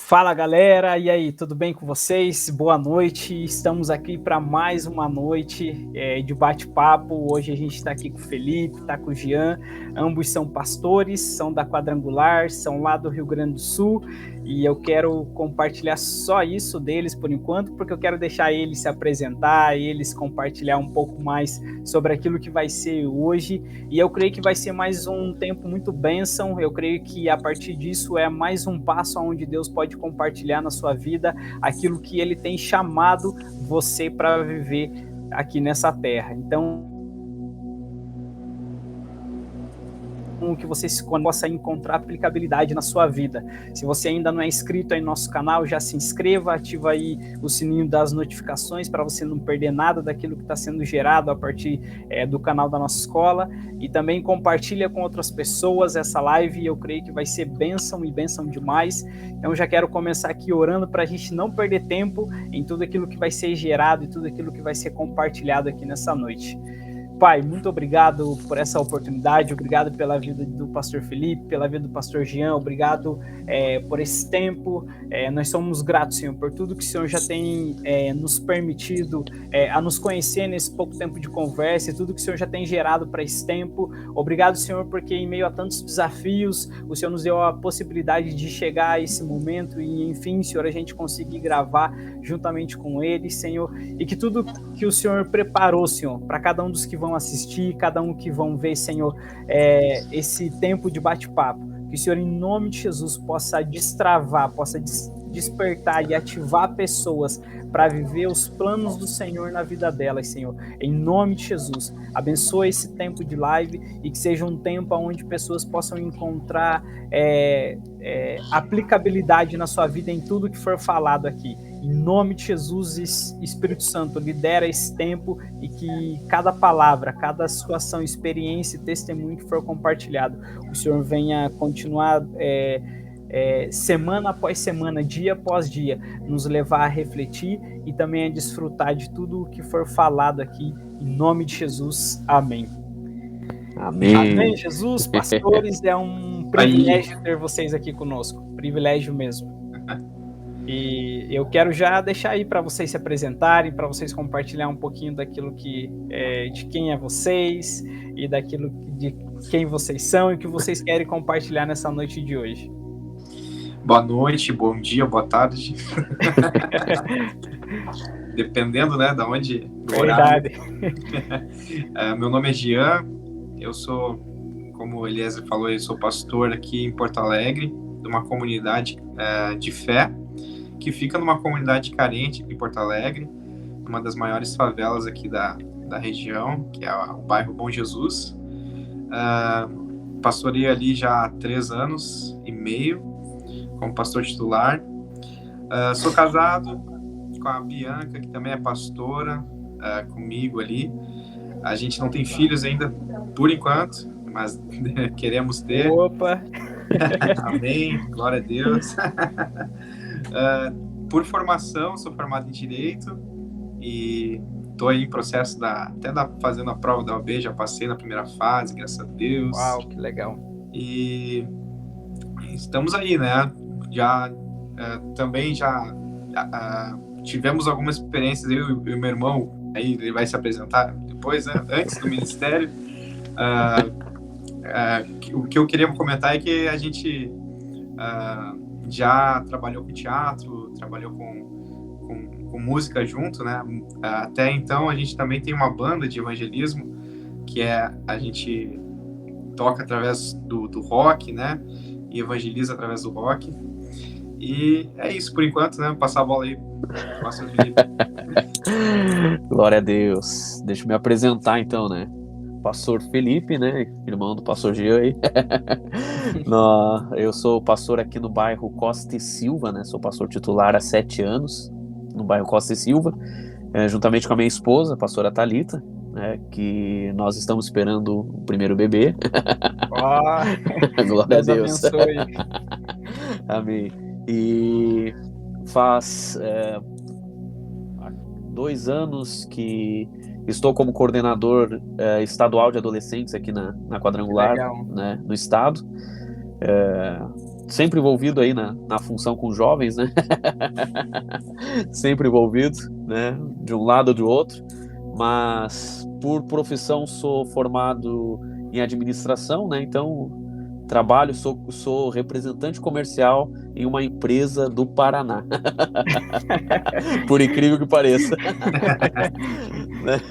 Fala galera, e aí, tudo bem com vocês? Boa noite, estamos aqui para mais uma noite de bate-papo. Hoje a gente está aqui com o Felipe, está com o Jean, ambos são pastores, são da Quadrangular, são lá do Rio Grande do Sul, e eu quero compartilhar só isso deles por enquanto, porque eu quero deixar eles se apresentar, eles compartilhar um pouco mais sobre aquilo que vai ser hoje, e eu creio que vai ser mais um tempo muito bênção. Eu creio que a partir disso é mais um passo onde Deus pode compartilhar na sua vida aquilo que Ele tem chamado você para viver aqui nessa terra. Então, que você possa encontrar aplicabilidade na sua vida. Se você ainda não é inscrito aí no nosso canal, já se inscreva, ativa aí o sininho das notificações para você não perder nada daquilo que está sendo gerado a partir do canal da nossa escola, e também compartilha com outras pessoas essa live. Eu creio que vai ser bênção e bênção demais. Então já quero começar aqui orando para a gente não perder tempo em tudo aquilo que vai ser gerado e tudo aquilo que vai ser compartilhado aqui nessa noite. Pai, muito obrigado por essa oportunidade, obrigado pela vida do pastor Felipe, pela vida do pastor Jean, obrigado por esse tempo. Nós somos gratos, Senhor, por tudo que o Senhor já tem nos permitido a nos conhecer nesse pouco tempo de conversa, e tudo que o Senhor já tem gerado para esse tempo. Obrigado, Senhor, porque em meio a tantos desafios, o Senhor nos deu a possibilidade de chegar a esse momento e, enfim, Senhor, a gente conseguir gravar juntamente com Ele, Senhor, e que tudo que o Senhor preparou, Senhor, para cada um dos que vão assistir, cada um que vão ver, Senhor, esse tempo de bate-papo, que o Senhor, em nome de Jesus, possa destravar, possa despertar e ativar pessoas para viver os planos do Senhor na vida delas, Senhor. Em nome de Jesus, abençoa esse tempo de live e que seja um tempo onde pessoas possam encontrar aplicabilidade na sua vida em tudo que for falado aqui. Em nome de Jesus, Espírito Santo, lidera esse tempo, e que cada palavra, cada situação, experiência e testemunho que for compartilhado, o Senhor venha continuar semana após semana, dia após dia, nos levar a refletir e também a desfrutar de tudo o que for falado aqui. Em nome de Jesus, amém. Amém. Amém, Jesus, pastores, é um privilégio ter vocês aqui conosco, privilégio mesmo. E eu quero já deixar aí para vocês se apresentarem, para vocês compartilhar um pouquinho daquilo que de quem é vocês e daquilo de quem vocês são e o que vocês querem compartilhar nessa noite de hoje. Boa noite, bom dia, boa tarde. Dependendo, né, da onde, do Verdade. Horário. Meu nome é Jean, eu sou, como o Eliezer falou, eu sou pastor aqui em Porto Alegre, de uma comunidade de fé, que fica numa comunidade carente aqui em Porto Alegre, uma das maiores favelas aqui da região, que é o bairro Bom Jesus. Pastorei ali já há 3 anos e meio, como pastor titular. Sou casado com a Bianca, que também é pastora, comigo ali. A gente não tem filhos ainda, por enquanto, mas queremos ter. Opa! Amém, glória a Deus. Por formação, sou formado em Direito e estou aí em processo fazendo a prova da OAB, já passei na primeira fase, graças a Deus. Uau, que legal. E estamos aí, né? Também tivemos algumas experiências, eu e meu irmão, aí ele vai se apresentar depois, né? Antes do ministério. O que eu queria comentar é que a gente já trabalhou com teatro, trabalhou com música junto, né? Até então a gente também tem uma banda de evangelismo, que a gente toca através do rock, né? E evangeliza através do rock. E é isso por enquanto, né? Vou passar a bola aí pro pastor Felipe. Glória a Deus. Deixa eu me apresentar então, né? Pastor Felipe, né? Irmão do pastor Jean aí. Eu sou pastor aqui no bairro Costa e Silva, né? Sou pastor titular há 7 anos no bairro Costa e Silva, juntamente com a minha esposa, a pastora Thalita, né? Que nós estamos esperando o primeiro bebê. Glória a Deus. Abençoe. Amém. E faz 2 anos que estou como coordenador estadual de adolescentes aqui na Quadrangular, né, no estado. sempre envolvido aí na função com jovens, né? Sempre envolvido, né? De um lado ou do outro, mas por profissão sou formado em administração, né? Então trabalho, sou representante comercial em uma empresa do Paraná. Por incrível que pareça. Né?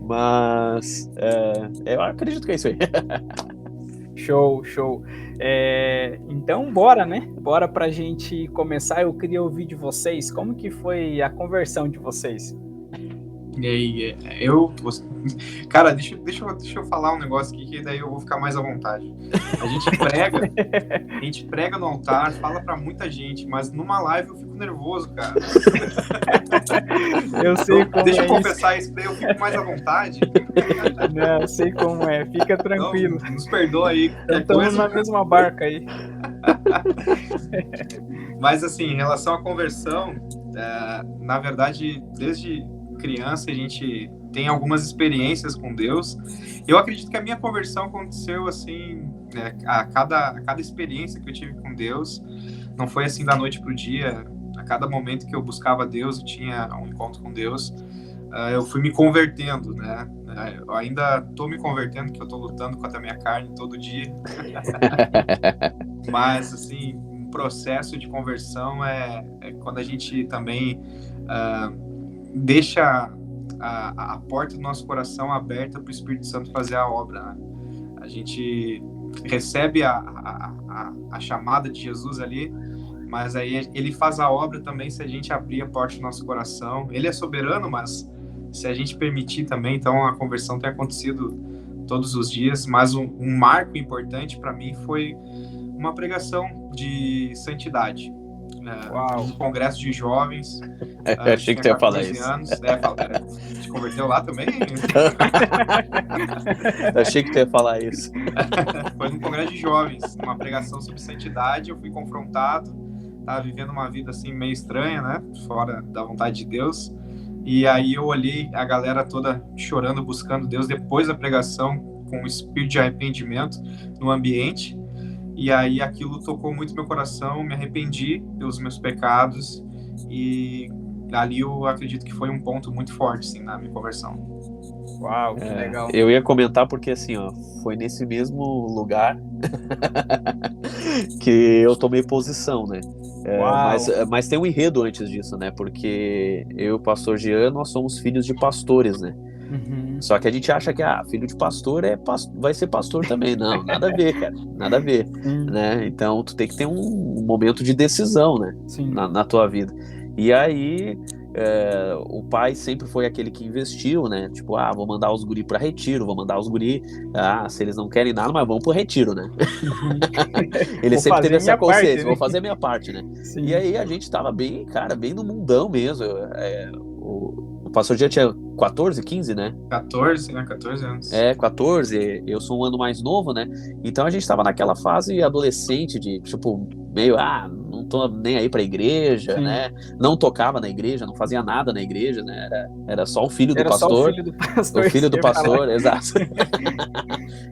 Mas eu acredito que é isso aí. Show. Então, bora, né? Bora pra gente começar. Eu queria ouvir de vocês, como que foi a conversão de vocês? E aí, cara, deixa eu falar um negócio aqui, que daí eu vou ficar mais à vontade. A gente prega no altar, fala pra muita gente, mas numa live eu fico nervoso, cara. Eu sei como Deixa é eu confessar isso, daí eu fico mais à vontade. Não, eu sei como é, fica tranquilo. Então, nos perdoa aí. Estamos na mesma barca aí. Mas assim, em relação à conversão, na verdade, desde criança a gente tem algumas experiências com Deus. Eu acredito que a minha conversão aconteceu assim, né, a cada experiência que eu tive com Deus, não foi assim da noite pro dia. A cada momento que eu buscava Deus, eu tinha um encontro com Deus, eu fui me convertendo, né? Eu ainda tô me convertendo, que eu tô lutando contra a minha carne todo dia. Mas assim, um processo de conversão é quando a gente também deixa a porta do nosso coração aberta para o Espírito Santo fazer a obra, né? A gente recebe a chamada de Jesus ali, mas aí ele faz a obra também se a gente abrir a porta do nosso coração. Ele é soberano, mas se a gente permitir também, então a conversão tem acontecido todos os dias. Mas um marco importante para mim foi uma pregação de santidade. Um congresso de jovens. Achei que você ia falar isso. Te converteu lá também? Achei que você ia falar isso. Foi num congresso de jovens, uma pregação sobre santidade. Eu fui confrontado, estava vivendo uma vida assim meio estranha, né? Fora da vontade de Deus. E aí eu olhei a galera toda chorando, buscando Deus depois da pregação, com um espírito de arrependimento no ambiente. E aí aquilo tocou muito meu coração, me arrependi pelos meus pecados, e ali eu acredito que foi um ponto muito forte, assim, na minha conversão. Uau, que legal. Eu ia comentar porque, assim, foi nesse mesmo lugar que eu tomei posição, né? Mas tem um enredo antes disso, né? Porque eu e o pastor Jean, nós somos filhos de pastores, né? Uhum. Só que a gente acha que filho de pastor vai ser pastor também. Não, nada a ver, cara. Nada a ver, né? Então, tu tem que ter um momento de decisão, né? Na tua vida. E aí, o pai sempre foi aquele que investiu, né? Tipo, vou mandar os guri pra retiro, vou mandar os guri, se eles não querem nada, mas vão pro retiro, né? Ele sempre teve essa consciência, parte, né? Vou fazer a minha parte, né? Sim. E aí a gente tava bem, cara, bem no mundão mesmo. O pastor já tinha 14, 15, né? 14 anos. 14, eu sou um ano mais novo, né? Então a gente tava naquela fase adolescente de, tipo, meio, não tô nem aí pra igreja, sim, né? Não tocava na igreja, não fazia nada na igreja, né? Era só o filho do pastor. Só o filho do pastor. O filho do pastor, exato.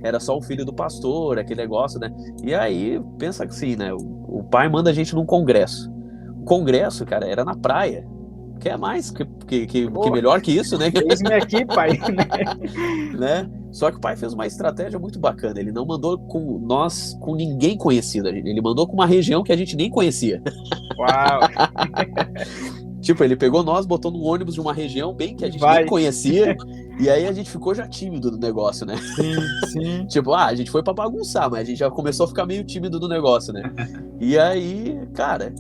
Era só o filho do pastor, aquele negócio, né? E aí, pensa que assim, né? O pai manda a gente num congresso. O congresso, cara, era na praia. Quer mais que melhor que isso, né? Eis-me aqui, pai. Né? Só que o pai fez uma estratégia muito bacana. Ele não mandou com ninguém conhecido. Ele mandou com uma região que a gente nem conhecia. Uau! Tipo, ele pegou nós, botou num ônibus de uma região bem que a gente nem conhecia. E aí a gente ficou já tímido do negócio, né? Sim. Tipo, a gente foi pra bagunçar, mas a gente já começou a ficar meio tímido do negócio, né? E aí, cara,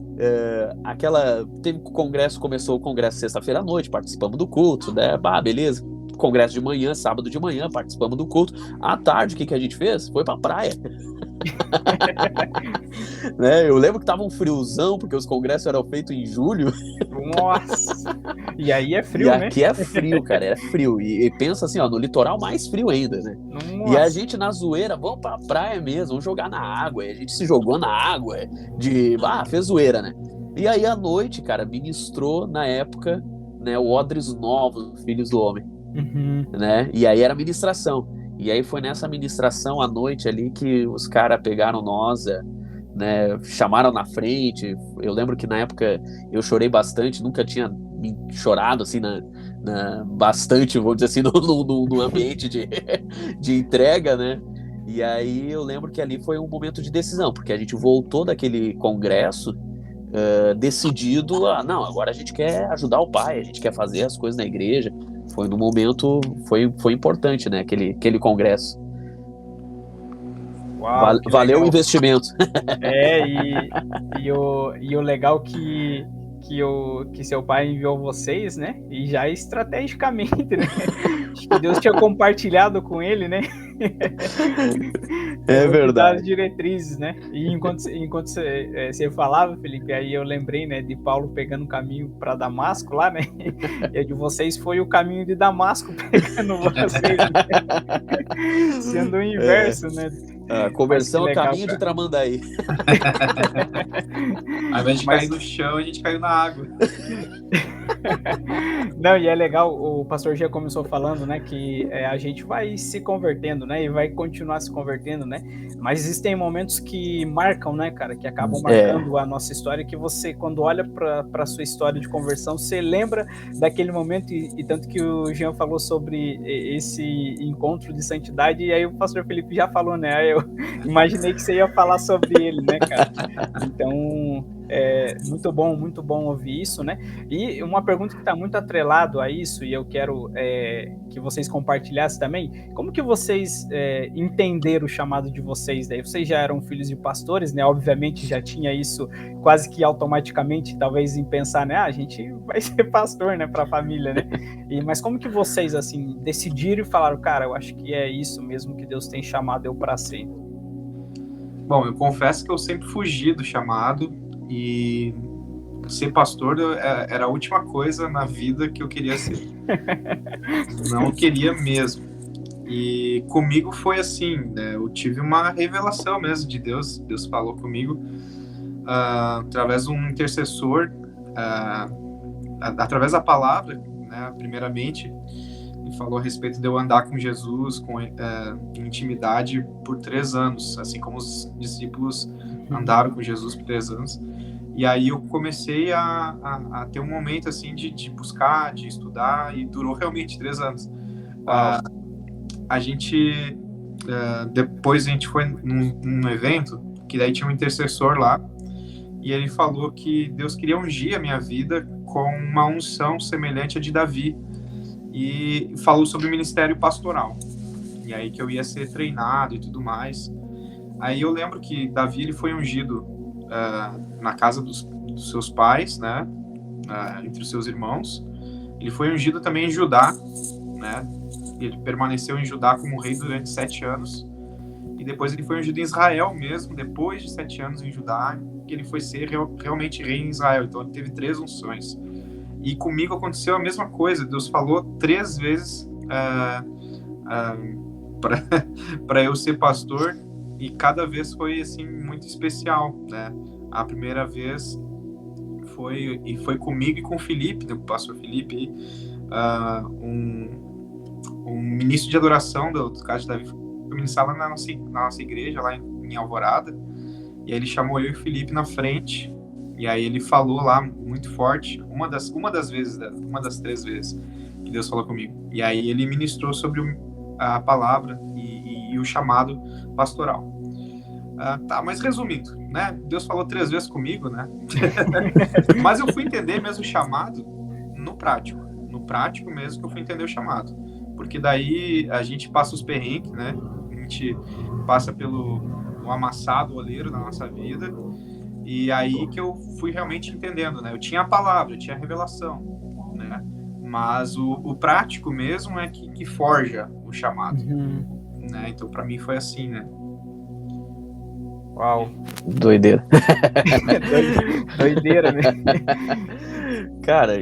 começou o congresso sexta-feira à noite, participamos do culto, né? Beleza. Congresso de manhã, sábado de manhã, participamos do culto. À tarde, o que a gente fez? Foi pra praia. Né? Eu lembro que tava um friozão, porque os congressos eram feitos em julho. Nossa! E aí é frio, né? Aqui é frio, cara, é frio. E pensa assim, no litoral mais frio ainda, né? Nossa. E a gente na zoeira, vamos pra praia mesmo, vamos jogar na água. E a gente se jogou na água, fez zoeira, né? E aí à noite, cara, ministrou na época, né, o Odres Novos, Filhos do Homem. Uhum. Né? E aí era ministração. E aí foi nessa ministração à noite ali que os caras pegaram nós, né, chamaram na frente. Eu lembro que na época eu chorei bastante, nunca tinha chorado assim bastante, vamos dizer assim, no ambiente de entrega, né? E aí eu lembro que ali foi um momento de decisão, porque a gente voltou daquele congresso decidido não, agora a gente quer ajudar o pai, a gente quer fazer as coisas na igreja. Foi no momento, foi importante, né, aquele congresso. Uau, valeu o investimento. E o legal que seu pai enviou vocês, né? E já estrategicamente, né? Acho que Deus tinha compartilhado com ele, né? É verdade. As diretrizes, né? E enquanto você falava, Felipe, aí eu lembrei, né, de Paulo pegando o caminho para Damasco lá, né? E a de vocês foi o caminho de Damasco pegando vocês, né? Sendo o inverso, né? A conversão é o caminho de Tramandaí. Ao invés de cair no chão, a gente caiu na água. Não, e é legal, o pastor Gia começou falando, né, que a gente vai se convertendo, né, e vai continuar se convertendo, né, mas existem momentos que marcam, né, cara, que acabam marcando a nossa história, que você, quando olha para sua história de conversão, você lembra daquele momento, e tanto que o Jean falou sobre esse encontro de santidade, e aí o pastor Felipe já falou, né, aí eu imaginei que você ia falar sobre ele, né, cara, então... muito bom ouvir isso, né? E uma pergunta que está muito atrelado a isso, e eu quero que vocês compartilhassem também, como que vocês entenderam o chamado de vocês daí? Vocês já eram filhos de pastores, né? Obviamente já tinha isso quase que automaticamente, talvez em pensar, né? A gente vai ser pastor, né? Para a família, né? Mas como que vocês, assim, decidiram e falaram, cara, eu acho que é isso mesmo que Deus tem chamado eu para ser? Bom, eu confesso que eu sempre fugi do chamado, e ser pastor era a última coisa na vida que eu queria ser. Não queria mesmo. E comigo foi assim, né? Eu tive uma revelação mesmo de Deus. Deus falou comigo através de um intercessor, através da palavra, né? Primeiramente, ele falou a respeito de eu andar com Jesus em intimidade por 3 anos, assim como os discípulos andaram com Jesus por 3 anos. E aí eu comecei a ter um momento assim de buscar, de estudar, e durou realmente 3 anos. A gente depois a gente foi num evento que daí tinha um intercessor lá, e ele falou que Deus queria ungir a minha vida com uma unção semelhante à de Davi, e falou sobre o ministério pastoral, e aí que eu ia ser treinado e tudo mais. Aí eu lembro que Davi, ele foi ungido na casa dos seus pais, né, entre os seus irmãos. Ele foi ungido também em Judá, né, ele permaneceu em Judá como rei durante 7 anos, e depois ele foi ungido em Israel mesmo, depois de 7 anos em Judá, que ele foi ser realmente rei em Israel. Então ele teve 3 unções. E comigo aconteceu a mesma coisa. Deus falou 3 vezes para eu ser pastor, e cada vez foi assim muito especial, né? A primeira vez foi comigo e com o Felipe, né, o pastor Felipe, um ministro de adoração do Casa de Davi, foi ministrar lá na nossa igreja, lá em Alvorada, e aí ele chamou eu e o Felipe na frente, e aí ele falou lá muito forte, uma das 3 vezes que Deus falou comigo, e aí ele ministrou sobre a palavra e o chamado pastoral. Mas resumindo, né? Deus falou 3 vezes comigo, né? Mas eu fui entender mesmo o chamado no prático mesmo que eu fui entender o chamado, porque daí a gente passa os perrengues, né? A gente passa pelo amassado, o oleiro da nossa vida, e aí que eu fui realmente entendendo, né? Eu tinha a palavra, eu tinha a revelação, né? Mas o prático mesmo é que forja o chamado, né? Então para mim foi assim, né? Uau. Doideira. Doideira, né? Cara,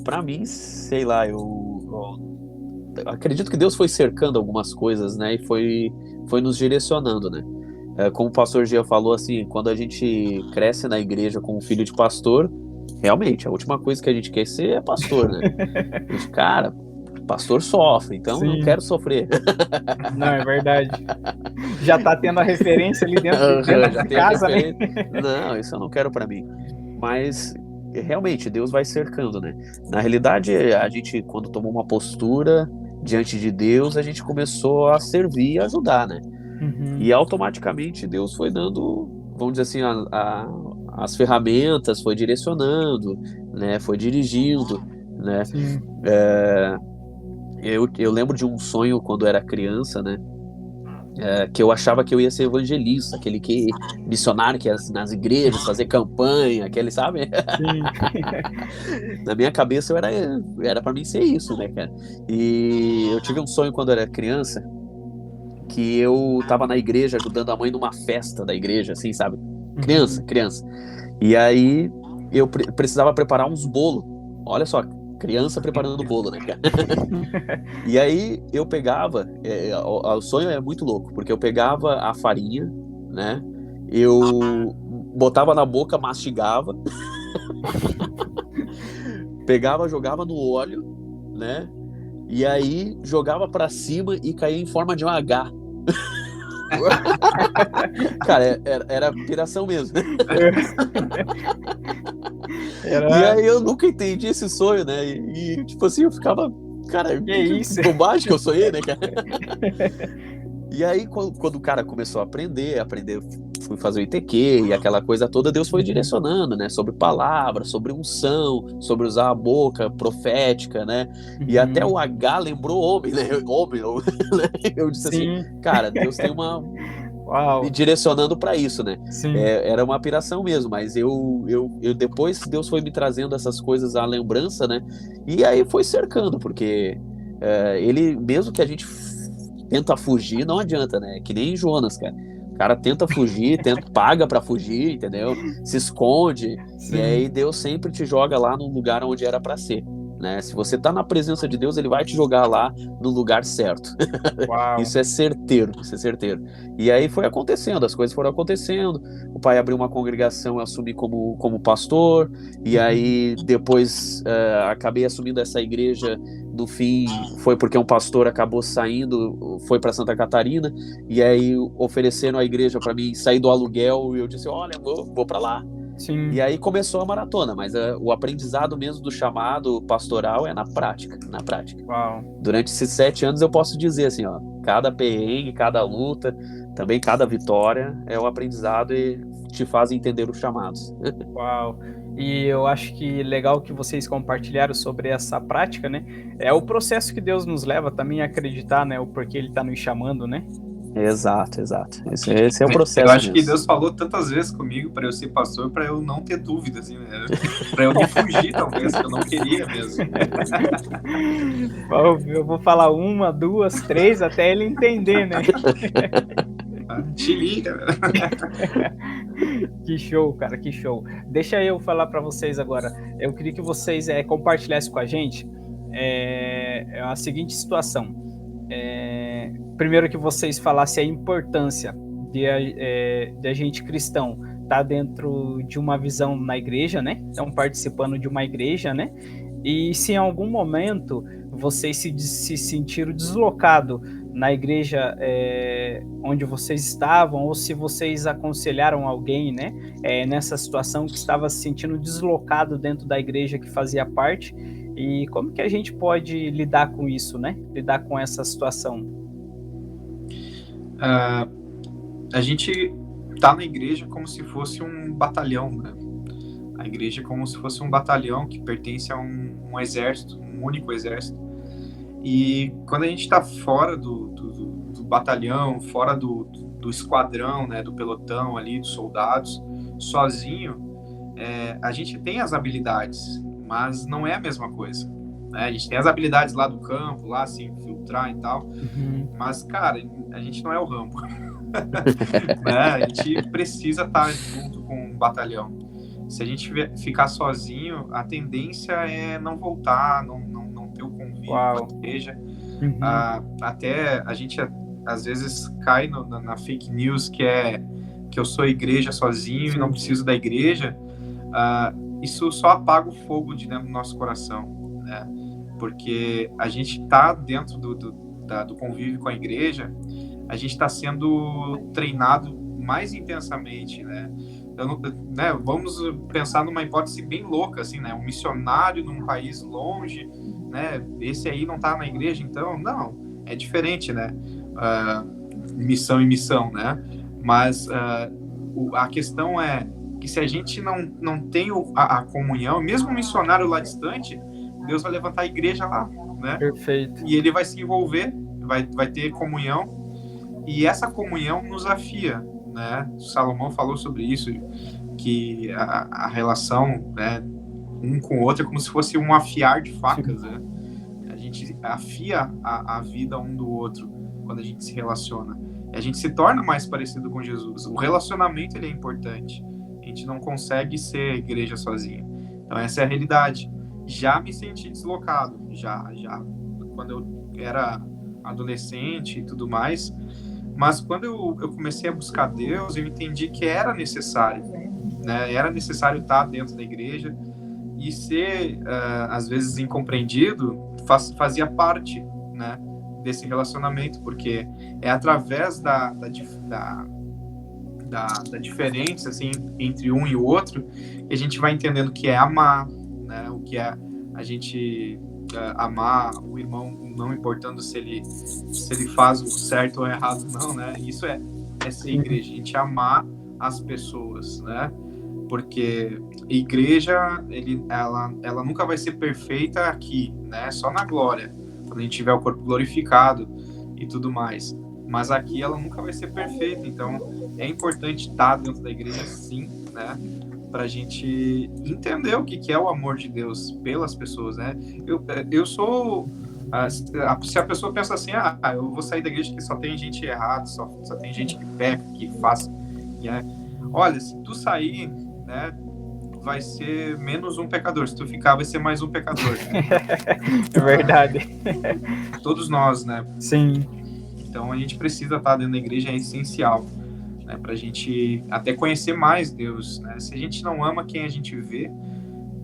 pra mim, sei lá, eu acredito que Deus foi cercando algumas coisas, né? E foi nos direcionando, né? Como o pastor Gia falou, assim, quando a gente cresce na igreja como filho de pastor, realmente, a última coisa que a gente quer ser é pastor, né? A gente, cara, pastor sofre, então eu não Sim. quero sofrer. Não, é verdade. Já tá tendo a referência ali dentro Já da tem a casa, né? referência. Não, isso eu não quero para mim. Mas realmente Deus vai cercando, né? Na realidade, a gente quando tomou uma postura diante de Deus, a gente começou a servir e ajudar, né? Uhum. E automaticamente Deus foi dando, vamos dizer assim, as ferramentas, foi direcionando, né? Foi dirigindo, né? Sim. Eu lembro de um sonho quando eu era criança, né? Que eu achava que eu ia ser evangelista, aquele que missionário que ia nas igrejas fazer campanha, aquele, sabe? Sim. Na minha cabeça era para mim ser isso, né, cara? E eu tive um sonho quando eu era criança que eu tava na igreja ajudando a mãe numa festa da igreja, assim, sabe? Criança. E aí eu precisava preparar uns bolos. Olha só, criança preparando bolo, né, cara? E aí eu pegava, o sonho é muito louco, porque eu pegava a farinha, né? Eu botava na boca, mastigava, pegava, jogava no óleo, né? E aí jogava pra cima e caía em forma de um H. Cara, era piração mesmo. E aí eu nunca entendi esse sonho, né? E tipo assim, eu ficava, cara, Que isso? bobagem que eu sonhei, né, cara? E aí, quando o cara começou a aprender, fui fazer o ITQ e aquela coisa toda, Deus foi direcionando, né? Sobre palavras, sobre unção, sobre usar a boca profética, né? E até o H lembrou homem, né? Homem, né? Eu disse Sim. assim, cara, Deus tem Uau. me direcionando para isso, né? Sim. Era uma piração mesmo, mas eu depois Deus foi me trazendo essas coisas à lembrança, né? E aí foi cercando, porque ele, mesmo que a gente tenta fugir, não adianta, né? Que nem Jonas, cara. O cara tenta fugir, paga pra fugir, entendeu? Se esconde, Sim. e aí Deus sempre te joga lá no lugar onde era pra ser, né? Se você tá na presença de Deus, ele vai te jogar lá no lugar certo. Uau. Isso é certeiro, isso é certeiro. E aí foi acontecendo, as coisas foram acontecendo. O pai abriu uma congregação, eu assumi como pastor, e aí depois acabei assumindo essa igreja. No fim, foi porque um pastor acabou saindo, foi para Santa Catarina, e aí ofereceram a igreja para mim sair do aluguel, e eu disse, olha, vou para lá. Sim. E aí começou a maratona, mas o aprendizado mesmo do chamado pastoral é na prática, na prática. Uau. Durante esses 7 anos eu posso dizer assim, ó, cada perrengue, cada luta, também cada vitória é um aprendizado e te faz entender os chamados. Uau. E eu acho que legal que vocês compartilharam sobre essa prática, né? É o processo que Deus nos leva também a acreditar, né? O porquê Ele está nos chamando, né? Exato. Esse é o processo. Eu acho mesmo. que Deus falou tantas vezes comigo para eu ser pastor, para eu não ter dúvidas, assim, né? Para eu me fugir, talvez, que eu não queria mesmo. Eu vou falar 1, 2, 3, até ele entender, né? Te liga. Que show, cara, que show. Deixa eu falar para vocês agora. Eu queria que vocês compartilhassem com a gente a seguinte situação. Primeiro que vocês falassem a importância de a gente cristão estar dentro de uma visão na igreja, né? Então, participando de uma igreja, né? E se em algum momento vocês se sentiram deslocados na igreja onde vocês estavam, ou se vocês aconselharam alguém, né, nessa situação que estava se sentindo deslocado dentro da igreja que fazia parte, e como que a gente pode lidar com isso, né? Lidar com essa situação? A gente tá na igreja como se fosse um batalhão, né? A igreja é como se fosse um batalhão que pertence a um exército, um único exército. E quando a gente está fora do batalhão, fora do esquadrão, né, do pelotão ali, dos soldados, sozinho, a gente tem as habilidades, mas não é a mesma coisa, né? A gente tem as habilidades lá do campo, lá se infiltrar e tal, mas, cara, a gente não é o Rambo. Né? A gente precisa estar junto com um batalhão. Se a gente ficar sozinho, a tendência é não voltar, não ter o convívio com a igreja. Até a gente às vezes cai na fake news que eu sou igreja sozinho e não preciso da igreja. Isso só apaga o fogo de dentro do nosso coração, né? porque a gente está dentro do convívio com a igreja, a gente está sendo treinado mais intensamente, né? Vamos pensar numa hipótese bem louca, assim, né? Um missionário num país longe, né? Esse aí não está na igreja, então, não, é diferente, né? Missão e missão, né? Mas a questão é que se a gente não tem a comunhão, mesmo um missionário lá distante, Deus vai levantar a igreja lá, né? Perfeito. E ele vai se envolver, vai ter comunhão, e essa comunhão nos afia, né? Salomão falou sobre isso, que a relação, né, um com o outro é como se fosse um afiar de facas, né? A gente afia a vida um do outro quando a gente se relaciona. E a gente se torna mais parecido com Jesus. O relacionamento, ele é importante. A gente não consegue ser igreja sozinho. Então essa é a realidade. Já me senti deslocado, já quando eu era adolescente e tudo mais. Mas quando eu comecei a buscar Deus, eu entendi que era necessário, né? Era necessário estar dentro da igreja, e ser, às vezes, incompreendido fazia parte, né, desse relacionamento, porque é através da diferença, assim, entre um e o outro, que a gente vai entendendo o que é amar, né, o que é a gente amar o irmão, não importando se ele faz o certo ou errado, não, né? Isso é ser igreja, a gente amar as pessoas, né? Porque igreja, ela nunca vai ser perfeita aqui, né? Só na glória, quando a gente tiver o corpo glorificado e tudo mais. Mas aqui ela nunca vai ser perfeita, então é importante estar dentro da igreja, sim, né? Para a gente entender o que é o amor de Deus pelas pessoas, né? Eu sou... Se a pessoa pensa assim, eu vou sair da igreja que só tem gente errada, só tem gente que peca, que faz... Né? Olha, se tu sair, né, vai ser menos um pecador. Se tu ficar, vai ser mais um pecador. É verdade. Todos nós, né? Sim. Então a gente precisa estar dentro da igreja, é essencial, né, para a gente até conhecer mais Deus, né? Se a gente não ama quem a gente vê,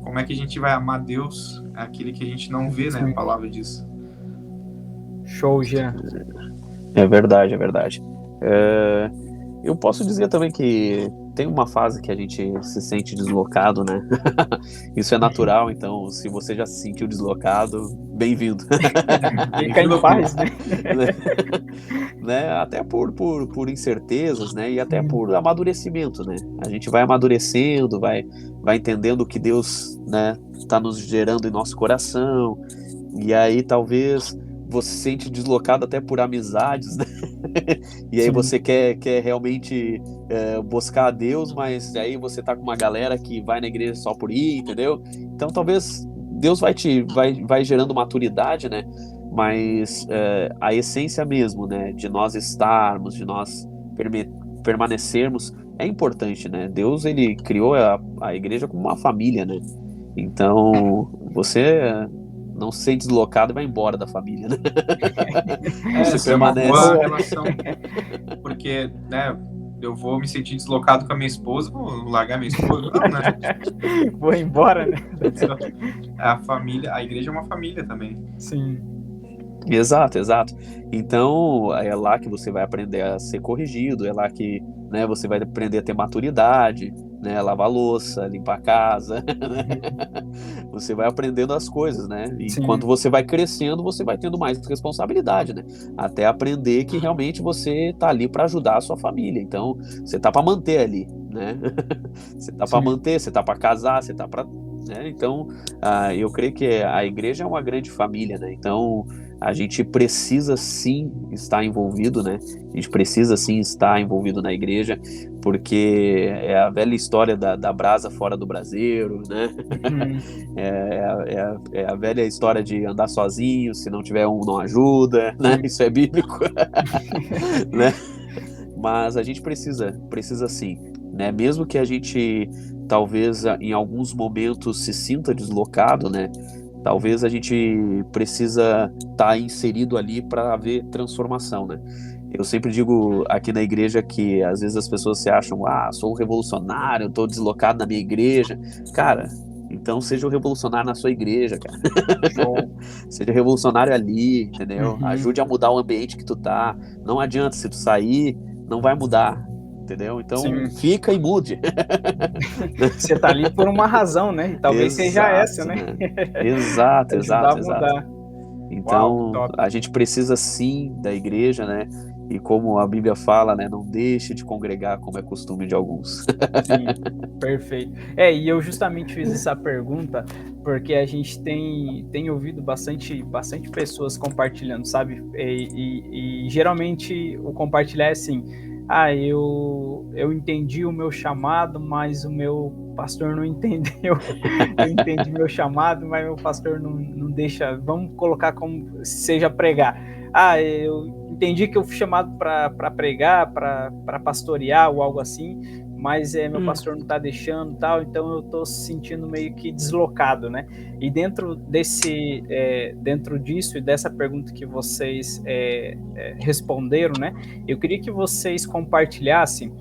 como é que a gente vai amar Deus, aquele que a gente não vê, né? A palavra diz. Show, Jean. É verdade, é verdade. Eu posso dizer também que tem uma fase que a gente se sente deslocado, né? Isso é natural, então se você já se sentiu deslocado, bem-vindo. Fica em paz, né? Né? Até por incertezas, né? E até por amadurecimento, né? A gente vai amadurecendo, vai entendendo o que Deus, né, está nos gerando em nosso coração, e aí talvez você se sente deslocado até por amizades, né? E aí Sim. Você quer realmente buscar a Deus, mas aí você tá com uma galera que vai na igreja só por ir, entendeu? Então talvez Deus vai gerando maturidade, né? Mas a essência mesmo, né, de nós estarmos, de nós permanecermos, é importante, né? Deus, ele criou a igreja como uma família, né? Então, você não se sente deslocado e vai embora da família, né? Você permanece. É uma boa relação, porque, né, eu vou me sentir deslocado com a minha esposa, vou largar minha esposa, não, né? Vou embora, né? A família, a igreja é uma família também. Sim. Exato. Então, é lá que você vai aprender a ser corrigido, é lá que, né, você vai aprender a ter maturidade, né, lavar louça, limpar a casa, né? Você vai aprendendo as coisas, né? E Sim. quando você vai crescendo, você vai tendo mais responsabilidade, né? Até aprender que realmente você tá ali para ajudar a sua família. Então, você tá para manter ali, né? Você tá para manter, você tá para casar, você tá para, né? Então, eu creio que a igreja é uma grande família, né? Então, a gente precisa sim estar envolvido, né? A gente precisa sim estar envolvido na igreja, porque é a velha história da brasa fora do braseiro, né? É a velha história de andar sozinho, se não tiver um, não ajuda, né? Isso é bíblico, né? Mas a gente precisa sim, né? Mesmo que a gente talvez em alguns momentos se sinta deslocado, né? Talvez a gente precisa estar inserido ali para haver transformação, né? Eu sempre digo aqui na igreja que às vezes as pessoas se acham, sou um revolucionário, estou deslocado na minha igreja. Cara, então seja um revolucionário na sua igreja, cara. Seja revolucionário ali, entendeu? Uhum. Ajude a mudar o ambiente que tu tá. Não adianta, se tu sair, não vai mudar, entendeu? Então, Sim. fica e mude. Você tá ali por uma razão, né? E talvez seja essa, Exato, né? né? Exato, Ajudar a exato, exato. mudar. Uau, que Então, top. a gente precisa sim da igreja, né? E como a Bíblia fala, né? Não deixe de congregar como é costume de alguns. Sim, perfeito. E eu justamente fiz essa pergunta porque a gente tem ouvido bastante pessoas compartilhando, sabe? E geralmente o compartilhar é assim: eu entendi o meu chamado, mas o meu pastor não entendeu. Eu entendi meu chamado, mas meu pastor não deixa. Vamos colocar como seja pregar. Eu entendi que eu fui chamado para pregar, para pastorear ou algo assim, mas meu pastor não está deixando, tal, então eu estou se sentindo meio que deslocado, né? E dentro disso e dessa pergunta que vocês responderam, né? Eu queria que vocês compartilhassem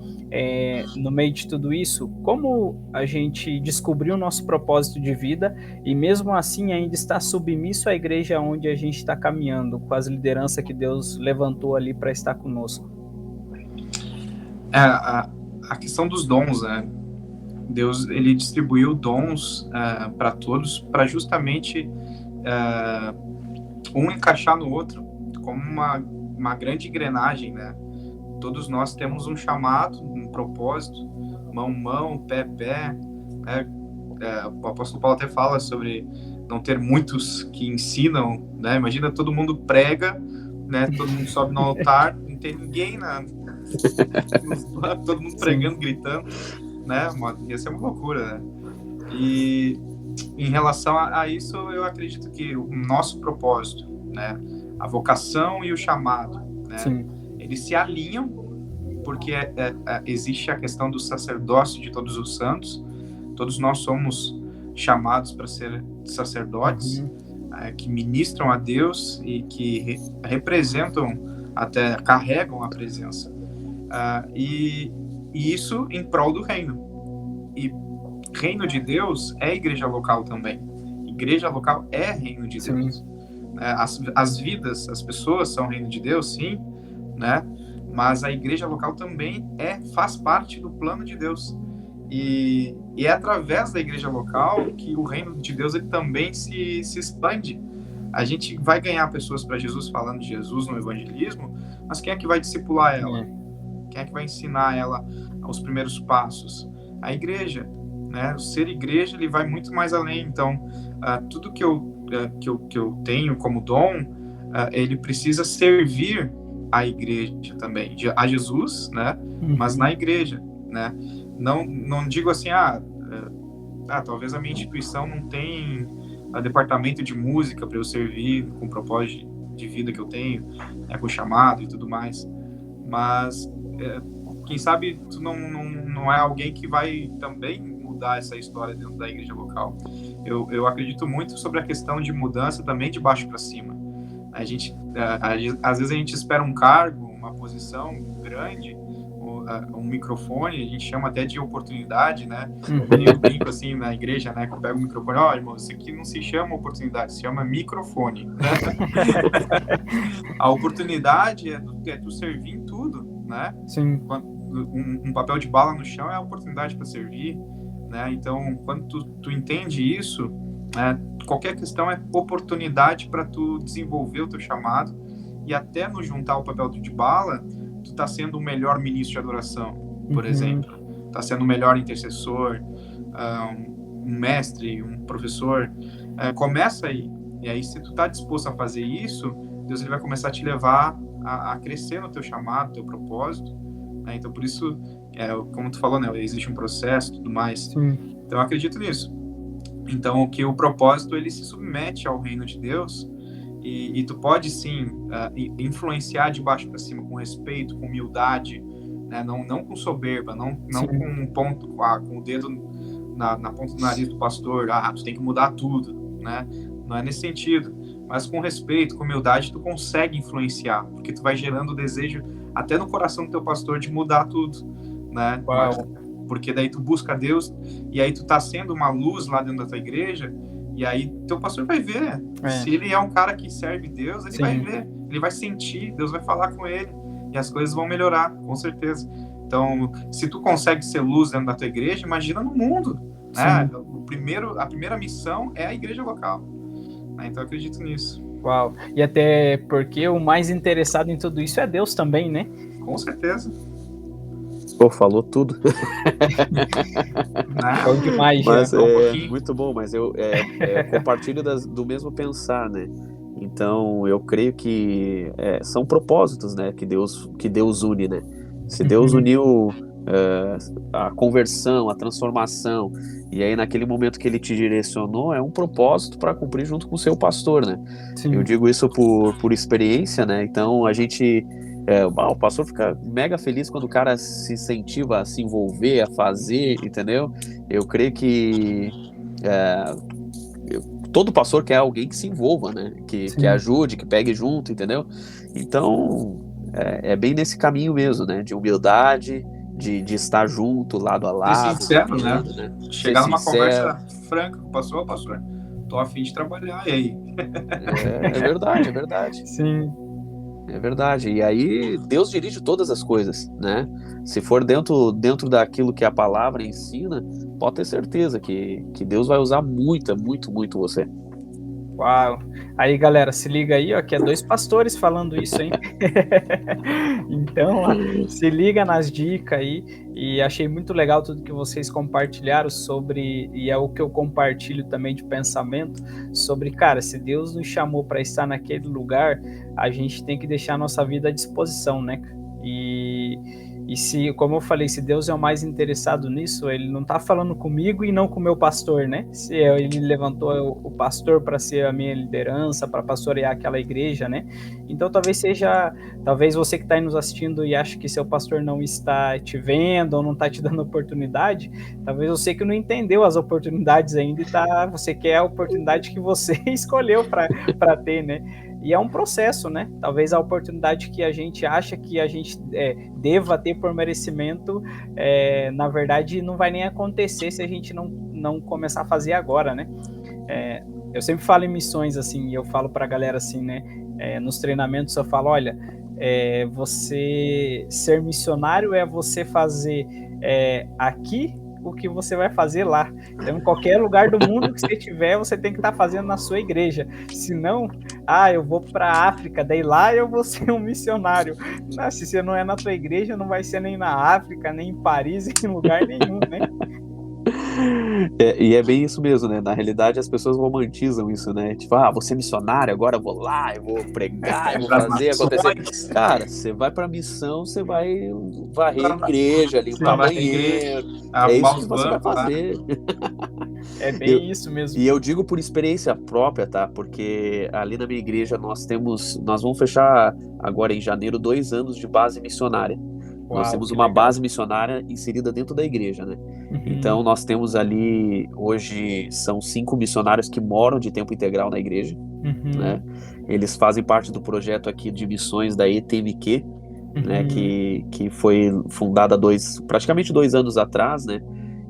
no meio de tudo isso, como a gente descobriu o nosso propósito de vida e mesmo assim ainda está submisso à igreja onde a gente está caminhando, com as lideranças que Deus levantou ali para estar conosco. A questão dos dons, né? Deus, ele distribuiu dons para todos, para justamente um encaixar no outro, como uma grande engrenagem, né? Todos nós temos um chamado, um propósito, mão, pé, né? O apóstolo Paulo até fala sobre não ter muitos que ensinam, né? Imagina, todo mundo prega, né? Todo mundo sobe no altar, não tem ninguém todo mundo pregando, gritando, né? Ia ser uma loucura, né? E em relação a isso, eu acredito que o nosso propósito, né? A vocação e o chamado, né? Sim. Eles se alinham, porque existe a questão do sacerdócio de todos os santos. Todos nós somos chamados para ser sacerdotes, que ministram a Deus e que representam, até carregam a presença. E isso em prol do reino. E reino de Deus é igreja local também. Igreja local é reino de Deus. As vidas, as pessoas são reino de Deus, sim, né? Mas a igreja local também faz parte do plano de Deus. E é através da igreja local que o reino de Deus ele também se expande. A gente vai ganhar pessoas para Jesus falando de Jesus no evangelismo, mas quem é que vai discipular ela? Quem é que vai ensinar ela os primeiros passos? A igreja, né? O ser igreja ele vai muito mais além. Então, tudo que eu tenho como dom, ele precisa servir a igreja também, a Jesus, né? Mas na igreja, né? Não digo assim, talvez a minha instituição não tem departamento de música para eu servir com o propósito de vida que eu tenho, com o chamado e tudo mais, mas quem sabe tu não é alguém que vai também mudar essa história dentro da igreja local. Eu acredito muito sobre a questão de mudança também de baixo para cima. A gente, às vezes a gente espera um cargo, uma posição grande, um microfone, a gente chama até de oportunidade, né? Eu brinco assim na igreja, né? Que eu pego o microfone, irmão, isso aqui não se chama oportunidade, se chama microfone, né? A oportunidade é tu servir em tudo, né? Sim. Um papel de bala no chão é a oportunidade para servir, né? Então, quando tu entende isso, qualquer questão é oportunidade para tu desenvolver o teu chamado, e até no juntar o papel de bala, tu tá sendo o melhor ministro de adoração, por exemplo. Tá sendo o melhor intercessor, um mestre, um professor. Começa aí. E aí, se tu tá disposto a fazer isso, Deus ele vai começar a te levar a crescer no teu chamado, no teu propósito. Né? Então, por isso, como tu falou, né? Existe um processo e tudo mais. Sim. Então, eu acredito nisso. Então, que o propósito, ele se submete ao reino de Deus, e tu pode, sim, influenciar de baixo para cima, com respeito, com humildade, né? Não com soberba, não com o dedo na ponta do nariz do pastor, tu tem que mudar tudo, né? Não é nesse sentido, mas com respeito, com humildade, tu consegue influenciar, porque tu vai gerando o desejo, até no coração do teu pastor, de mudar tudo, né? Porque daí tu busca Deus, e aí tu tá sendo uma luz lá dentro da tua igreja, E aí teu pastor vai ver. Se ele é um cara que serve Deus, ele vai ver, ele vai sentir, Deus vai falar com ele e as coisas vão melhorar, com certeza. Então, se tu consegue ser luz dentro da tua igreja, imagina no mundo, né? A primeira missão é a igreja local, né? Então eu acredito nisso. Uau, e até porque o mais interessado em tudo isso é Deus também, né? Com certeza. Pô, falou tudo. Bom demais, mas é muito bom, mas eu compartilho do mesmo pensar, né? Então eu creio que são propósitos, né? Que Deus une, né? Se Deus uniu a conversão, a transformação, e aí naquele momento que ele te direcionou, é um propósito para cumprir junto com o seu pastor, né? Sim. Eu digo isso por experiência, né? Então a gente... o pastor fica mega feliz quando o cara se incentiva a se envolver, a fazer, entendeu? Eu creio que todo pastor quer alguém que se envolva, né? Que ajude, que pegue junto, entendeu? Então, é bem nesse caminho mesmo, né? De humildade, de estar junto, lado a lado. Ser sincero, né? Chegar numa conversa franca com o pastor, tô a fim de trabalhar, e aí? É verdade. Sim. É verdade, e aí Deus dirige todas as coisas, né? Se for dentro daquilo que a palavra ensina, pode ter certeza que Deus vai usar muito você. Uau! Aí, galera, se liga aí, ó, que é 2 pastores falando isso, hein? Então, ó, se liga nas dicas aí, e achei muito legal tudo que vocês compartilharam sobre, e é o que eu compartilho também de pensamento, sobre, cara, se Deus nos chamou para estar naquele lugar, a gente tem que deixar a nossa vida à disposição, né? E se, como eu falei, se Deus é o mais interessado nisso, ele não tá falando comigo e não com o meu pastor, né? Se ele levantou o pastor para ser a minha liderança, para pastorear aquela igreja, né? Então talvez você que está aí nos assistindo e acha que seu pastor não está te vendo ou não está te dando oportunidade, talvez você que não entendeu as oportunidades ainda e você quer a oportunidade que você escolheu para ter, né? E é um processo, né? Talvez a oportunidade que a gente acha que a gente deva ter por merecimento, na verdade, não vai nem acontecer se a gente não começar a fazer agora, né? Eu sempre falo em missões, assim, e eu falo pra galera assim, né? Nos treinamentos eu falo, olha, você ser missionário é você fazer aqui o que você vai fazer lá. Então, em qualquer lugar do mundo que você tiver, você tem que estar fazendo na sua igreja. Senão, eu vou para a África, daí lá eu vou ser um missionário. Não, se você não é na tua igreja, não vai ser nem na África, nem em Paris, em lugar nenhum, né? E é bem isso mesmo, né? Na realidade, as pessoas romantizam isso, né? Tipo, vou ser missionário, agora eu vou lá, eu vou pregar, eu vou fazer acontecer. Cara, você vai pra missão, você vai varrer a igreja, limpar banheiro. É isso que você vai fazer. É bem isso mesmo. E eu digo por experiência própria, tá? Porque ali na minha igreja nós vamos fechar agora em janeiro 2 anos de base missionária. Nós temos uma base missionária inserida dentro da igreja, né? Uhum. Então, nós temos ali, hoje, são 5 missionários que moram de tempo integral na igreja, né? Eles fazem parte do projeto aqui de missões da ETMQ, né? Que foi fundada praticamente 2 anos atrás, né?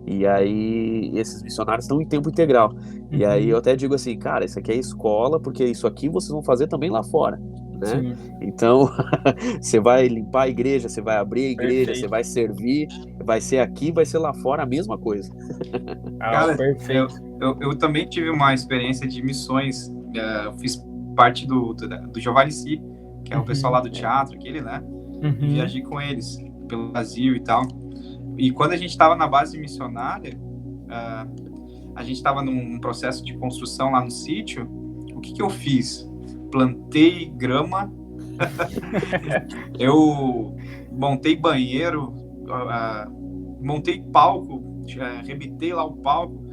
E aí, esses missionários estão em tempo integral. E aí, eu até digo assim, cara, isso aqui é escola, porque isso aqui vocês vão fazer também lá fora. Né? Então, você vai limpar a igreja, você vai abrir a igreja, perfeito. Você vai servir, vai ser aqui, vai ser lá fora a mesma coisa. Cara, perfeito. Eu também tive uma experiência de missões, eu fiz parte do Jovalici, que é o pessoal lá do teatro, aquele, né? E viajei com eles pelo Brasil e tal. E quando a gente estava na base missionária, a gente estava num processo de construção lá no sítio. O que eu fiz? Plantei grama, eu montei banheiro, montei palco, rebitei lá o palco.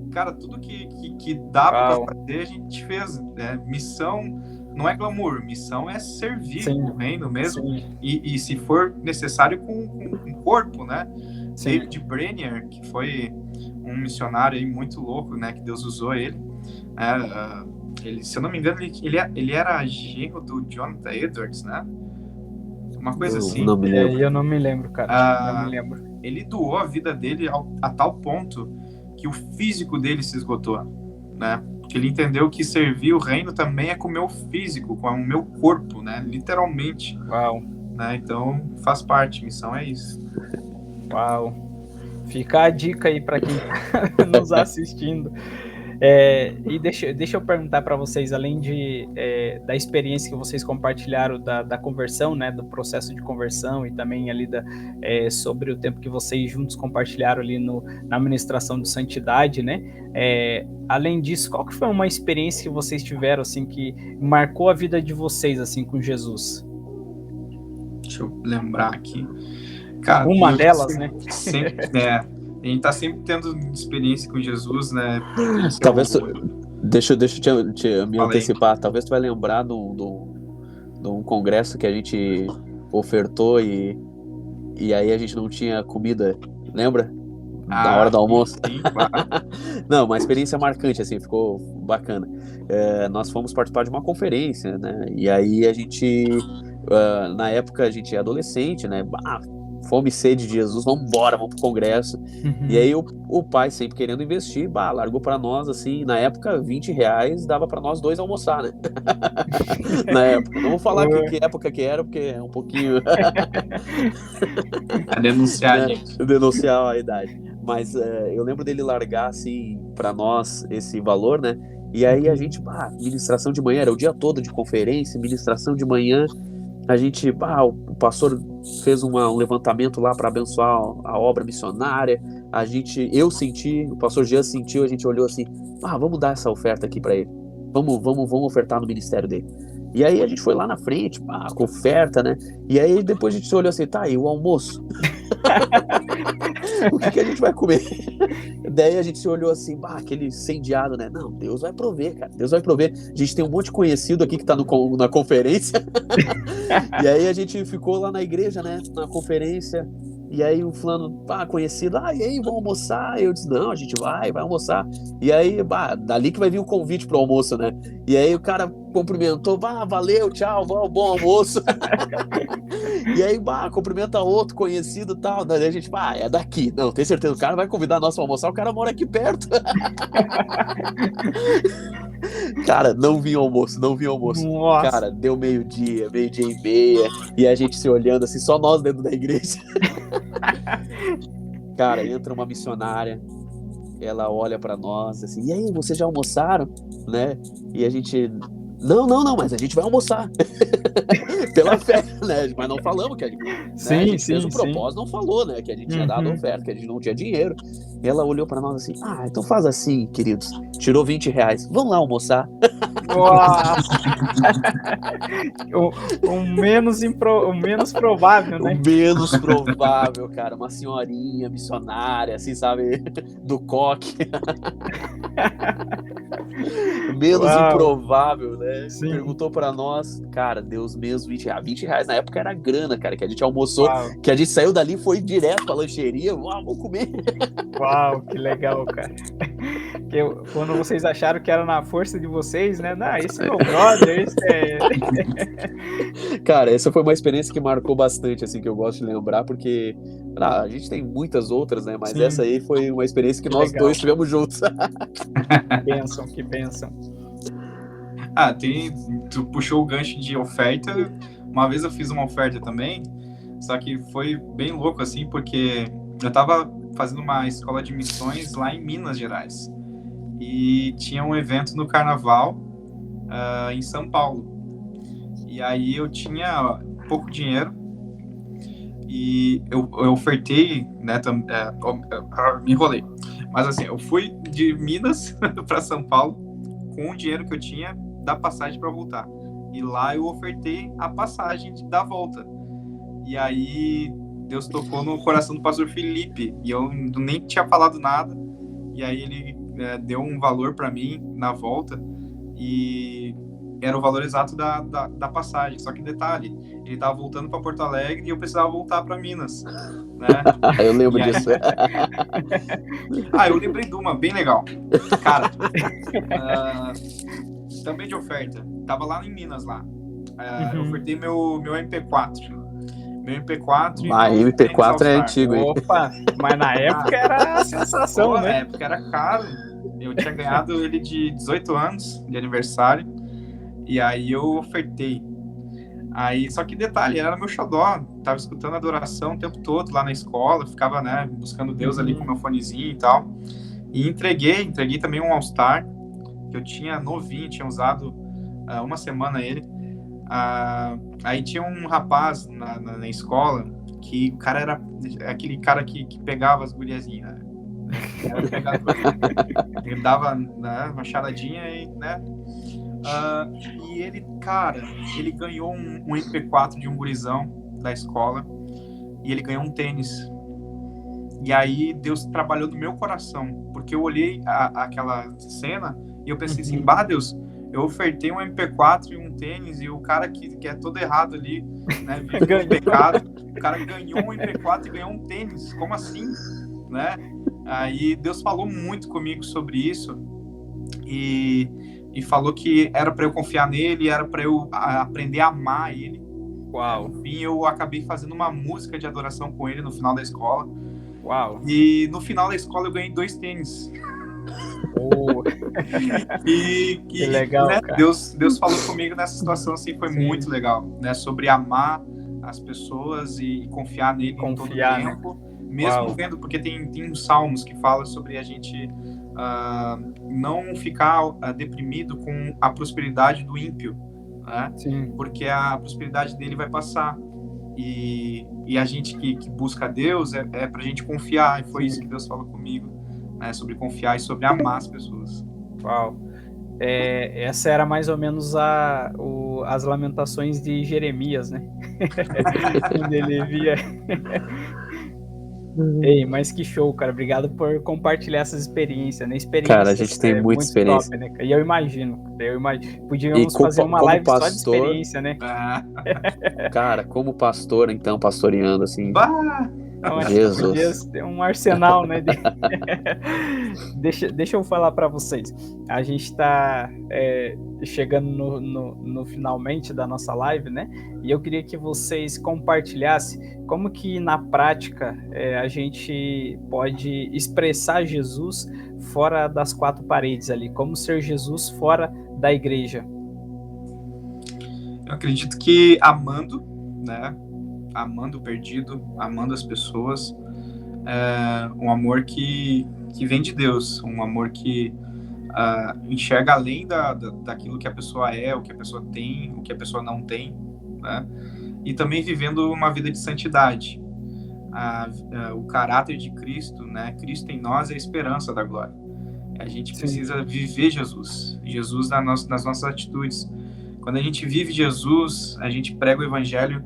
Cara, tudo que dava para fazer, a gente fez. Né? Missão não é glamour, missão é servir o reino mesmo. E se for necessário, com corpo, né? Sim. David Brenner, que foi um missionário aí muito louco, né? Que Deus usou ele. Ele, se eu não me engano, ele era genro do Jonathan Edwards, né? Uma coisa assim. Não me lembro. Eu não me lembro, cara. Não me lembro. Ele doou a vida dele a tal ponto que o físico dele se esgotou, né? que ele entendeu que servir o reino também é com o meu físico, com o meu corpo, né? Literalmente. Uau. Né? Então, faz parte, missão é isso. Uau. Fica a dica aí para quem está nos assistindo. E deixa eu perguntar para vocês, além da experiência que vocês compartilharam da conversão, né, do processo de conversão, e também ali sobre o tempo que vocês juntos compartilharam ali na ministração de santidade, né? Além disso, qual que foi uma experiência que vocês tiveram assim que marcou a vida de vocês assim com Jesus? Deixa eu lembrar aqui. Cara, uma delas, sempre, né? Sempre, a gente tá sempre tendo experiência com Jesus, né? Talvez, deixa eu me antecipar, talvez tu vai lembrar de um congresso que a gente ofertou e aí a gente não tinha comida, lembra? Na hora do almoço. Sim, claro. Não, uma experiência marcante, assim, ficou bacana. Nós fomos participar de uma conferência, né? E aí a gente, na época a gente é adolescente, né? Fome e sede de Jesus, vamos embora, vamos pro congresso. Uhum. E aí o pai, sempre querendo investir, largou pra nós, assim, na época, R$20 dava pra nós 2 almoçar, né? Na época. Não vou falar que época que era, porque é um pouquinho... A denunciar, gente. Denunciar a idade. Mas eu lembro dele largar, assim, pra nós esse valor, né? E aí a gente, ministração de manhã, era o dia todo de conferência, ministração de manhã, a gente, o pastor fez um levantamento lá para abençoar a obra missionária, eu senti, o pastor Jean sentiu, a gente olhou assim, vamos dar essa oferta aqui para ele, vamos ofertar no ministério dele. E aí a gente foi lá na frente, com oferta, né? E aí depois a gente se olhou assim, e o almoço? O que a gente vai comer? Daí a gente se olhou assim, aquele incendiado, né? Não, Deus vai prover, cara, Deus vai prover. A gente tem um monte de conhecido aqui que tá na conferência. E aí a gente ficou lá na igreja, né? Na conferência. E aí o fulano, conhecido, e aí, vamos almoçar? Eu disse, não, a gente vai almoçar. E aí, dali que vai vir o convite pro almoço, né? E aí o cara cumprimentou, valeu, tchau, bom almoço. E aí, cumprimenta outro conhecido e tal. Daí a gente, é daqui. Não, tem certeza, o cara vai convidar nós pra almoçar, o cara mora aqui perto. Cara, não vinha almoço. Nossa. Cara, deu meio-dia e meia, e a gente se olhando assim, só nós dentro da igreja. Cara, entra uma missionária, ela olha pra nós assim, e aí, vocês já almoçaram? Né? E a gente, não, mas a gente vai almoçar. Pela fé, né? Mas não falamos que a gente, sim, a gente sim, fez o propósito, não falou, né? Que a gente tinha dado oferta, que a gente não tinha dinheiro. E ela olhou pra nós assim, então faz assim, queridos, tirou R$20, vamos lá almoçar. o menos provável, né? O menos provável, cara, uma senhorinha missionária, assim, sabe, do coque. Menos improvável, né? Sim. Perguntou pra nós, cara, deu os mesmos R$20 na época era grana, cara, que a gente almoçou, que a gente saiu dali e foi direto pra lancheria, vamos comer. Uau, que legal, cara. Quando vocês acharam que era na força de vocês, né? Não, esse é meu brother, esse é... Cara, essa foi uma experiência que marcou bastante, assim, que eu gosto de lembrar, porque a gente tem muitas outras, né? Mas sim, essa aí foi uma experiência que nós dois tivemos juntos. Que bênção. Tu puxou o gancho de oferta. Uma vez eu fiz uma oferta também, só que foi bem louco, assim, porque eu tava fazendo uma escola de missões lá em Minas Gerais. E tinha um evento no Carnaval em São Paulo. E aí eu tinha pouco dinheiro e eu ofertei, né, me enrolei. Mas assim, eu fui de Minas para São Paulo com o dinheiro que eu tinha da passagem para voltar. E lá eu ofertei a passagem da volta. E aí Deus tocou no coração do pastor Felipe e eu nem tinha falado nada. E aí ele deu um valor para mim na volta e era o valor exato da passagem. Só que detalhe, ele tava voltando para Porto Alegre e eu precisava voltar para Minas, né? Eu lembro disso. Eu lembrei de uma bem legal. Cara, também de oferta. Tava lá em Minas lá. Eu ofertei meu MP4. Meu MP4. MP4 é antigo, hein? Opa, mas na época era a sensação, né? Na época era caro. Eu tinha ganhado ele de 18 anos, de aniversário, e aí eu ofertei. Aí, só que detalhe, ele era meu xodó, tava escutando adoração o tempo todo lá na escola, ficava, né, buscando Deus ali com meu fonezinho e tal. E entreguei também um All-Star, que eu tinha novinho, tinha usado uma semana ele. Aí tinha um rapaz na escola, que o cara era aquele cara que pegava as guriazinhas, né? Era pegador. Ele dava, né, uma charadinha e, né? E ele, cara, ele ganhou um MP4 de um gurizão da escola e ele ganhou um tênis. E aí Deus trabalhou no meu coração, porque eu olhei aquela cena e eu pensei assim, Deus, eu ofertei um MP4 e um tênis e o cara que é todo errado ali, né, vive no pecado, o cara ganhou um MP4 e ganhou um tênis, como assim, né? Aí Deus falou muito comigo sobre isso e falou que era para eu confiar nele, era para eu aprender a amar ele. Uau. Enfim, eu acabei fazendo uma música de adoração com ele no final da escola. Uau. E no final da escola eu ganhei 2 tênis. Que legal, né, cara. Deus falou comigo nessa situação, assim, foi muito legal, né, sobre amar as pessoas e confiar nele em todo o tempo, né? Mesmo vendo, porque tem uns salmos que falam sobre a gente não ficar deprimido com a prosperidade do ímpio, né? Sim. Porque a prosperidade dele vai passar. E a gente que busca Deus é pra gente confiar, e foi isso que Deus falou comigo, né, sobre confiar e sobre amar as pessoas. Uau. Essa era mais ou menos as lamentações de Jeremias, né? Quando ele via... Ei, mas que show, cara. Obrigado por compartilhar essas experiências, né? Cara, a gente tem muita experiência. Top, né? E eu imagino. Podíamos fazer uma live pastor, só de experiência, né? Cara, como pastor, então, pastoreando, assim... Então, Jesus. Tem um arsenal, né? Deixa eu falar para vocês. A gente está chegando no finalmente da nossa live, né? E eu queria que vocês compartilhassem como que na prática a gente pode expressar Jesus fora das 4 paredes ali, como ser Jesus fora da igreja. Eu acredito que amando, né? Amando o perdido, amando as pessoas, um amor que vem de Deus, um amor que enxerga além daquilo que a pessoa é, o que a pessoa tem, o que a pessoa não tem, né? E também vivendo uma vida de santidade. O caráter de Cristo, né? Cristo em nós é a esperança da glória. A gente precisa viver Jesus nas nossas atitudes. Quando a gente vive Jesus, a gente prega o evangelho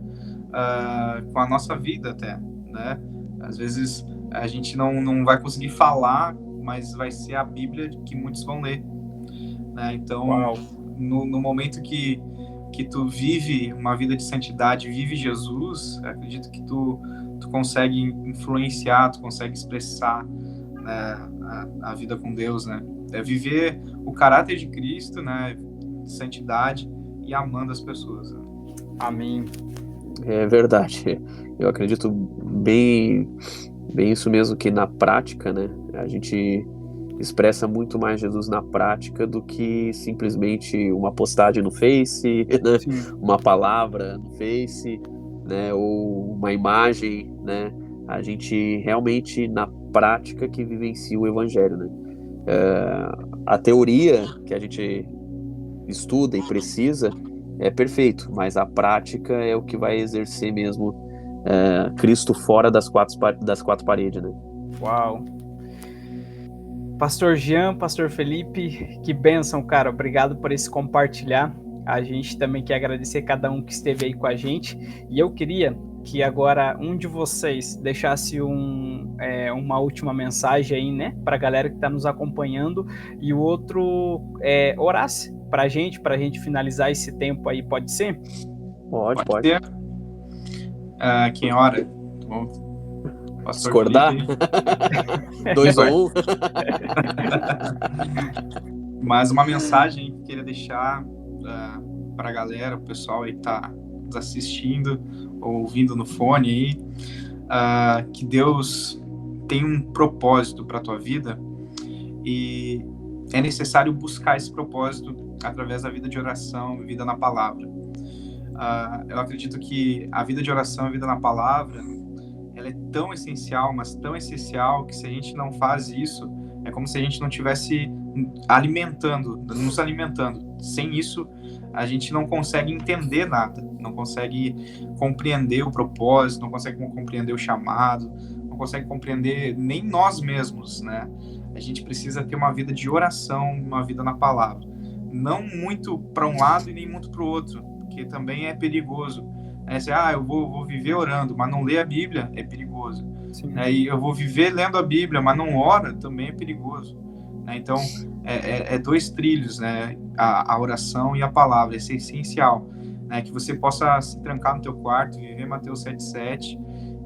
com a nossa vida até, né? Às vezes a gente não vai conseguir falar, mas vai ser a Bíblia que muitos vão ler, né? Então, no momento que tu vive uma vida de santidade, vive Jesus, acredito que tu consegue influenciar, tu consegue expressar, né, a vida com Deus, né? É viver o caráter de Cristo, né? De santidade e amando as pessoas, né? Amém. É verdade. Eu acredito bem isso mesmo, que na prática, né, a gente expressa muito mais Jesus na prática do que simplesmente uma postagem no Face, né, uma palavra no Face, né, ou uma imagem, né? A gente realmente na prática que vivencia o evangelho, né? A teoria que a gente estuda e precisa é perfeito, mas a prática é o que vai exercer mesmo Cristo fora das quatro paredes, né? Uau! Pastor Jean, Pastor Felipe, que bênção, cara. Obrigado por esse compartilhar. A gente também quer agradecer cada um que esteve aí com a gente. E eu queria que agora um de vocês deixasse uma última mensagem aí, né, para a galera que está nos acompanhando, e o outro orasse para a gente finalizar esse tempo aí, pode ser? Pode. Ser. Quem ora? Bom, discordar? 2 ou 1. Mas uma mensagem que eu queria deixar para a galera, o pessoal aí que está nos assistindo, ou ouvindo no fone aí, que Deus tem um propósito para a tua vida, e é necessário buscar esse propósito através da vida de oração, vida na palavra. Eu acredito que a vida de oração, a vida na palavra, ela é tão essencial, mas tão essencial, que se a gente não faz isso, é como se a gente não estivesse nos alimentando. Sem isso, a gente não consegue entender nada, não consegue compreender o propósito, não consegue compreender o chamado, não consegue compreender nem nós mesmos, né? A gente precisa ter uma vida de oração, uma vida na palavra. Não muito para um lado e nem muito para o outro, porque também é perigoso. Eu vou viver orando, mas não ler a Bíblia é perigoso. E eu vou viver lendo a Bíblia, mas não ora, também é perigoso. Então, é dois trilhos, né? A oração e a palavra, isso é essencial, né? Que você possa se trancar no teu quarto, viver Mateus 7,7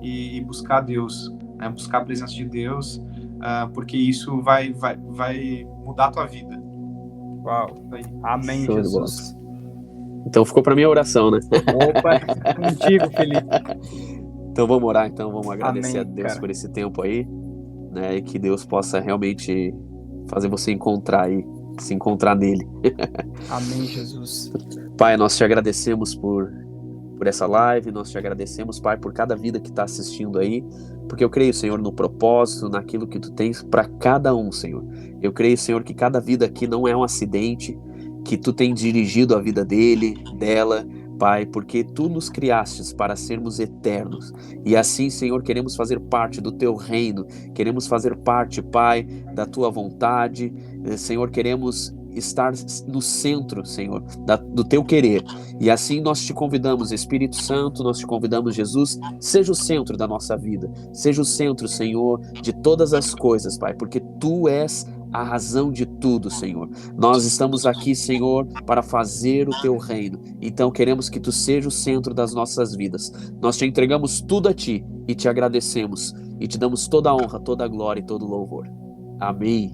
e buscar Deus, né? Buscar a presença de Deus, porque isso vai mudar a tua vida. Uau, amém, Show, Jesus. Então ficou para minha oração, né? Opa, contigo, Felipe. Então vamos orar, vamos agradecer Amém, a Deus, cara, por esse tempo aí, né? E que Deus possa realmente fazer você se encontrar nele. Amém, Jesus. Pai, nós te agradecemos por essa live, nós te agradecemos, Pai, por cada vida que está assistindo aí, porque eu creio, Senhor, no propósito, naquilo que tu tens para cada um, Senhor. Eu creio, Senhor, que cada vida aqui não é um acidente, que tu tem dirigido a vida dela, Pai, porque tu nos criastes para sermos eternos, e assim, Senhor, queremos fazer parte do teu reino, queremos fazer parte, Pai, da tua vontade, Senhor, queremos estar no centro, Senhor, do teu querer, e assim nós te convidamos, Espírito Santo, nós te convidamos, Jesus, seja o centro da nossa vida, seja o centro, Senhor, de todas as coisas, Pai, porque tu és a razão de tudo, Senhor. Nós estamos aqui, Senhor, para fazer o teu reino. Então queremos que tu seja o centro das nossas vidas. Nós te entregamos tudo a ti e te agradecemos e te damos toda a honra, toda a glória e todo o louvor. Amém.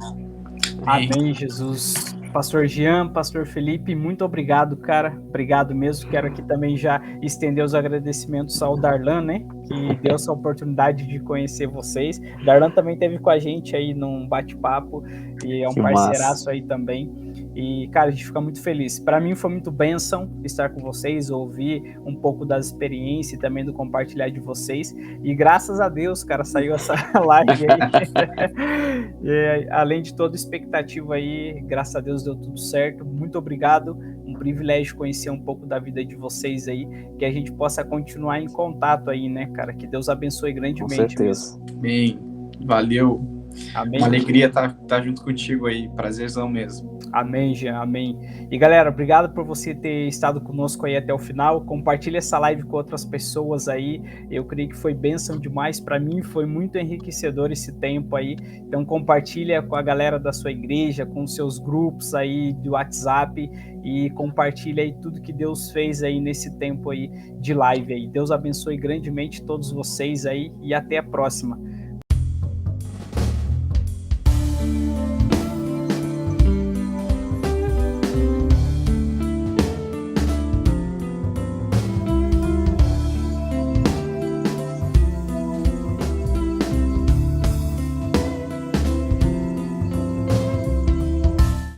Amém, Jesus. Pastor Jean, Pastor Felipe, muito obrigado, cara. Obrigado mesmo. Quero aqui também já estender os agradecimentos ao Darlan, né? Que deu essa oportunidade de conhecer vocês. Darlan também esteve com a gente aí num bate-papo e é um parceiraço aí também. E, cara, a gente fica muito feliz. Para mim foi muito bênção estar com vocês, ouvir um pouco das experiências e também do compartilhar de vocês. E graças a Deus, cara, saiu essa live aí. E, além de toda expectativa aí, graças a Deus deu tudo certo. Muito obrigado. Um privilégio conhecer um pouco da vida de vocês aí, que a gente possa continuar em contato aí, né, cara? Que Deus abençoe grandemente. Com certeza. Mesmo. Amém. Valeu. Amém. Uma alegria estar junto contigo aí. Prazerzão mesmo. Amém, Jean, amém. E galera, obrigado por você ter estado conosco aí até o final. Compartilha essa live com outras pessoas aí. Eu creio que foi bênção demais para mim, foi muito enriquecedor esse tempo aí. Então compartilha com a galera da sua igreja, com os seus grupos aí do WhatsApp e compartilha aí tudo que Deus fez aí nesse tempo aí de live aí. Deus abençoe grandemente todos vocês aí e até a próxima.